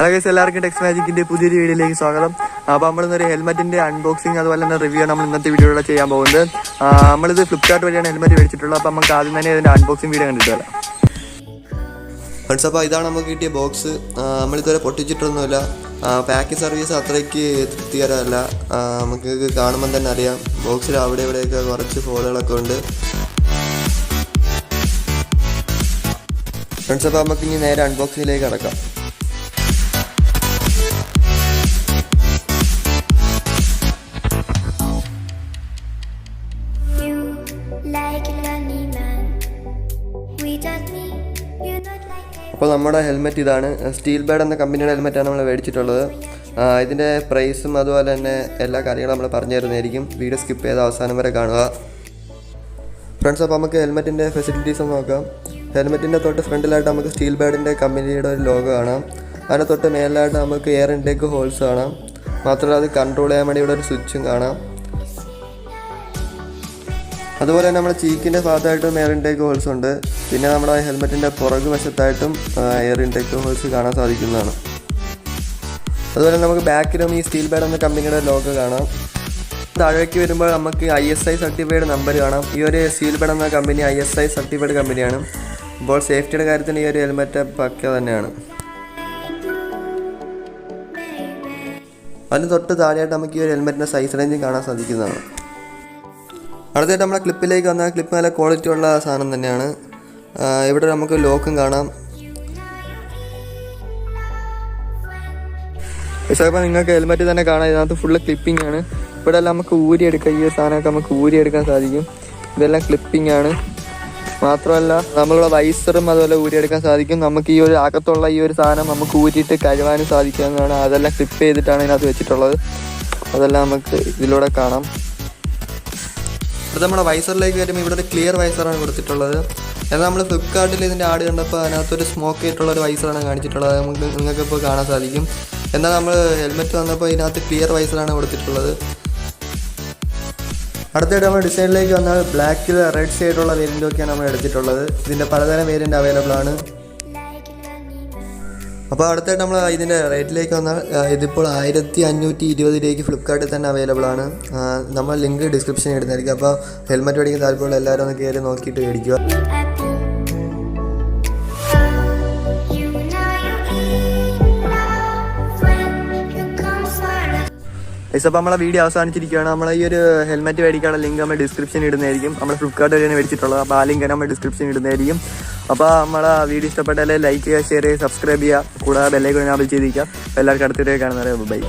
Hello guys, എല്ലാവർക്കും Tex മാജിക്കിന്റെ പുതിയൊരു വീഡിയോയിലേക്ക് സ്വാഗതം. അപ്പോൾ നമ്മളിന്നൊരു ഹെൽമെറ്റിന്റെ അൺബോക്സിങ് അതുപോലെ തന്നെ റിവ്യൂ നമ്മൾ ഇന്നത്തെ വീഡിയോയിലൂടെ ചെയ്യാൻ പോകുന്നത്. നമ്മളിത് ഫ്ലിപ്കാർട്ട് വഴിയാണ് ഹെൽമെറ്റ് മേടിച്ചിട്ടുള്ളത്. അപ്പോൾ നമുക്ക് ആദ്യം തന്നെ ഇതിന്റെ അൺബോക്സിംഗ് വീഡിയോ കണ്ടിട്ട് വരാം. ഫ്രണ്ട്സ്, അപ്പോൾ ഇതാണ് നമുക്ക് കിട്ടിയ ബോക്സ്. നമ്മളിതുവരെ പൊട്ടിച്ചിട്ടൊന്നുമില്ല. പാക്കിംഗ് സർവീസ് അത്രയ്ക്ക് തൃപ്തികരമല്ല. നമുക്ക് കാണുമ്പോൾ തന്നെ അറിയാം, ബോക്സിൽ അവിടെ ഇവിടെയൊക്കെ കുറച്ച് ഫോളുകളൊക്കെ ഉണ്ട്. ഫ്രണ്ട്സ്, അപ്പോൾ നമുക്ക് ഇനി നേരെ അൺബോക്സിങ്ങിലേക്ക് കടക്കാം. അപ്പോൾ നമ്മുടെ ഹെൽമെറ്റ് ഇതാണ്. സ്റ്റീൽബേർഡ് എന്ന കമ്പനിയുടെ ഹെൽമെറ്റാണ് നമ്മൾ മേടിച്ചിട്ടുള്ളത്. ഇതിൻ്റെ പ്രൈസും അതുപോലെ തന്നെ എല്ലാ കാര്യങ്ങളും നമ്മൾ പറഞ്ഞു തരുന്നതായിരിക്കും. വീഡിയോ സ്കിപ്പ് ചെയ്ത് അവസാനം വരെ കാണുക. ഫ്രണ്ട്സ്, അപ്പോൾ നമുക്ക് ഹെൽമെറ്റിൻ്റെ ഫെസിലിറ്റീസ് ഒന്ന് നോക്കാം. ഹെൽമെറ്റിൻ്റെ തൊട്ട് ഫ്രണ്ടിലായിട്ട് നമുക്ക് സ്റ്റീൽബേർഡിൻ്റെ കമ്പനിയുടെ ഒരു ലോഗോ കാണാം. അതിന് തൊട്ട് മേലായിട്ട് നമുക്ക് എയർ ഇൻടേക്ക് ഹോൾസ് കാണാം. മാത്രമല്ല അത് കൺട്രോൾ ചെയ്യാൻ വേണ്ടി ഇവിടെ ഒരു സ്വിച്ചും കാണാം. അതുപോലെ തന്നെ നമ്മുടെ ചീക്കിൻ്റെ ഭാഗത്തായിട്ടും എയർ ഇൻടേക്ക് ഹോൾസ് ഉണ്ട്. പിന്നെ നമ്മുടെ ഹെൽമെറ്റിൻ്റെ പുറകു വശത്തായിട്ടും എയർ ഇൻടേക്ക് ഹോൾസ് കാണാൻ സാധിക്കുന്നതാണ്. അതുപോലെ നമുക്ക് ബാക്കിലും ഈ സ്റ്റീൽബേർഡ് എന്ന കമ്പനിയുടെ ലോഗോ കാണാം. താഴേക്ക് വരുമ്പോൾ നമുക്ക് ISI സർട്ടിഫൈഡ് നമ്പർ കാണാം. ഈ ഒരു സ്റ്റീൽബേർഡ് എന്ന കമ്പനി ISI സർട്ടിഫൈഡ് കമ്പനിയാണ്. അപ്പോൾ സേഫ്റ്റിയുടെ കാര്യത്തിന് ഈ ഒരു ഹെൽമെറ്റ് പക്ക തന്നെയാണ്. അതിന് തൊട്ട് താഴെയായിട്ട് നമുക്ക് ഈ ഒരു ഹെൽമെറ്റിൻ്റെ സൈസ് റേഞ്ചും കാണാൻ സാധിക്കുന്നതാണ്. അടുത്തായിട്ട് നമ്മുടെ ക്ലിപ്പിലേക്ക് വന്നാൽ ക്ലിപ്പ് നല്ല ക്വാളിറ്റി ഉള്ള സാധനം തന്നെയാണ്. ഇവിടെ നമുക്ക് ലോക്കും കാണാം. പക്ഷേ ഇപ്പോൾ നിങ്ങൾക്ക് ഹെൽമെറ്റ് തന്നെ കാണാം, ഇതിനകത്ത് ഫുള്ള് ക്ലിപ്പിംഗ് ആണ്. ഇവിടെ എല്ലാം നമുക്ക് ഊരിയെടുക്കാം. ഈ സാധനമൊക്കെ നമുക്ക് ഊരിയെടുക്കാൻ സാധിക്കും. ഇതെല്ലാം ക്ലിപ്പിംഗ് ആണ്. മാത്രമല്ല നമ്മളുടെ വൈസറും അതുപോലെ ഊരിയെടുക്കാൻ സാധിക്കും. നമുക്ക് ഈ ഒരു അകത്തുള്ള ഈ ഒരു സാധനം നമുക്ക് ഊരിയിട്ട് കഴുകാനും സാധിക്കുന്നതാണ്. അതെല്ലാം ക്ലിപ്പ് ചെയ്തിട്ടാണ് ഇതിനകത്ത് വെച്ചിട്ടുള്ളത്. അതെല്ലാം നമുക്ക് ഇതിലൂടെ കാണാം. അത് നമ്മുടെ വൈസറിലേക്ക് വരുമ്പോൾ ഇവിടെ ഒരു ക്ലിയർ വൈസറാണ് കൊടുത്തിട്ടുള്ളത്. എന്നാൽ നമ്മൾ ഫ്ലിപ്കാർട്ടിൽ ഇതിൻ്റെ ആഡ് കണ്ടപ്പോൾ അതിനകത്തൊരു സ്മോക്ക് ആയിട്ടുള്ളൊരു വൈസറാണ് കാണിച്ചിട്ടുള്ളത്. നമുക്ക് നിങ്ങൾക്കിപ്പോൾ കാണാൻ സാധിക്കും. എന്നാൽ നമ്മൾ ഹെൽമെറ്റ് വന്നപ്പോൾ ഇതിനകത്ത് ക്ലിയർ വൈസറാണ് കൊടുത്തിട്ടുള്ളത്. അടുത്തായിട്ട് നമ്മൾ ഡിസൈനിലേക്ക് വന്നാൽ ബ്ലാക്കിൽ റെഡ് ഷെയ്ഡുള്ള വേരിയൻ്റൊക്കെയാണ് നമ്മൾ എടുത്തിട്ടുള്ളത്. ഇതിൻ്റെ പലതരം വേരിയൻ്റ് അവൈലബിൾ ആണ്. അപ്പോൾ അടുത്തായിട്ട് നമ്മൾ ഇതിൻ്റെ റേറ്റിലേക്ക് വന്നാൽ ഇതിപ്പോൾ 1520 രൂപയ്ക്ക് ഫ്ലിപ്കാർട്ടിൽ തന്നെ അവൈലബിൾ ആണ്. നമ്മൾ ലിങ്ക് ഡിസ്ക്രിപ്ഷനിൽ ഇടുന്നതായിരിക്കും. അപ്പോൾ ഹെൽമെറ്റ് മേടിക്കാൻ താല്പര്യമുള്ള എല്ലാവരും ഒന്ന് കയറി നോക്കിയിട്ട് മേടിക്കുക. അപ്പോൾ നമ്മളെ വീഡിയോ അവസാനിച്ചിരിക്കുകയാണ്. നമ്മൾ ഈ ഒരു ഹെൽമെറ്റ് മേടിക്കാനുള്ള ലിങ്ക് നമ്മൾ ഡിസ്ക്രിപ്ഷനിൽ ഇടുന്നതായിരിക്കും. നമ്മൾ ഫ്ലിപ്കാർട്ട് വഴിയാണ് മേടിച്ചിട്ടുള്ളത്. അപ്പോൾ ആ ലിങ്ക് നമ്മൾ ഡിസ്ക്രിപ്ഷനിൽ ഇടുന്നതായിരിക്കും. അപ്പോൾ നമ്മളെ വീഡിയോ ഇഷ്ടപ്പെട്ടാൽ ലൈക്ക് ചെയ്യുക, ഷെയർ ചെയ്യുക, സബ്സ്ക്രൈബ് ചെയ്യുക. കൂടാതെ ബെല്ലൈക്കൺ എനേബിൾ ചെയ്തിരിക്കുക. എല്ലാവർക്കും അടുത്ത വീഡിയോ കാണുന്നവരെ ബൈ.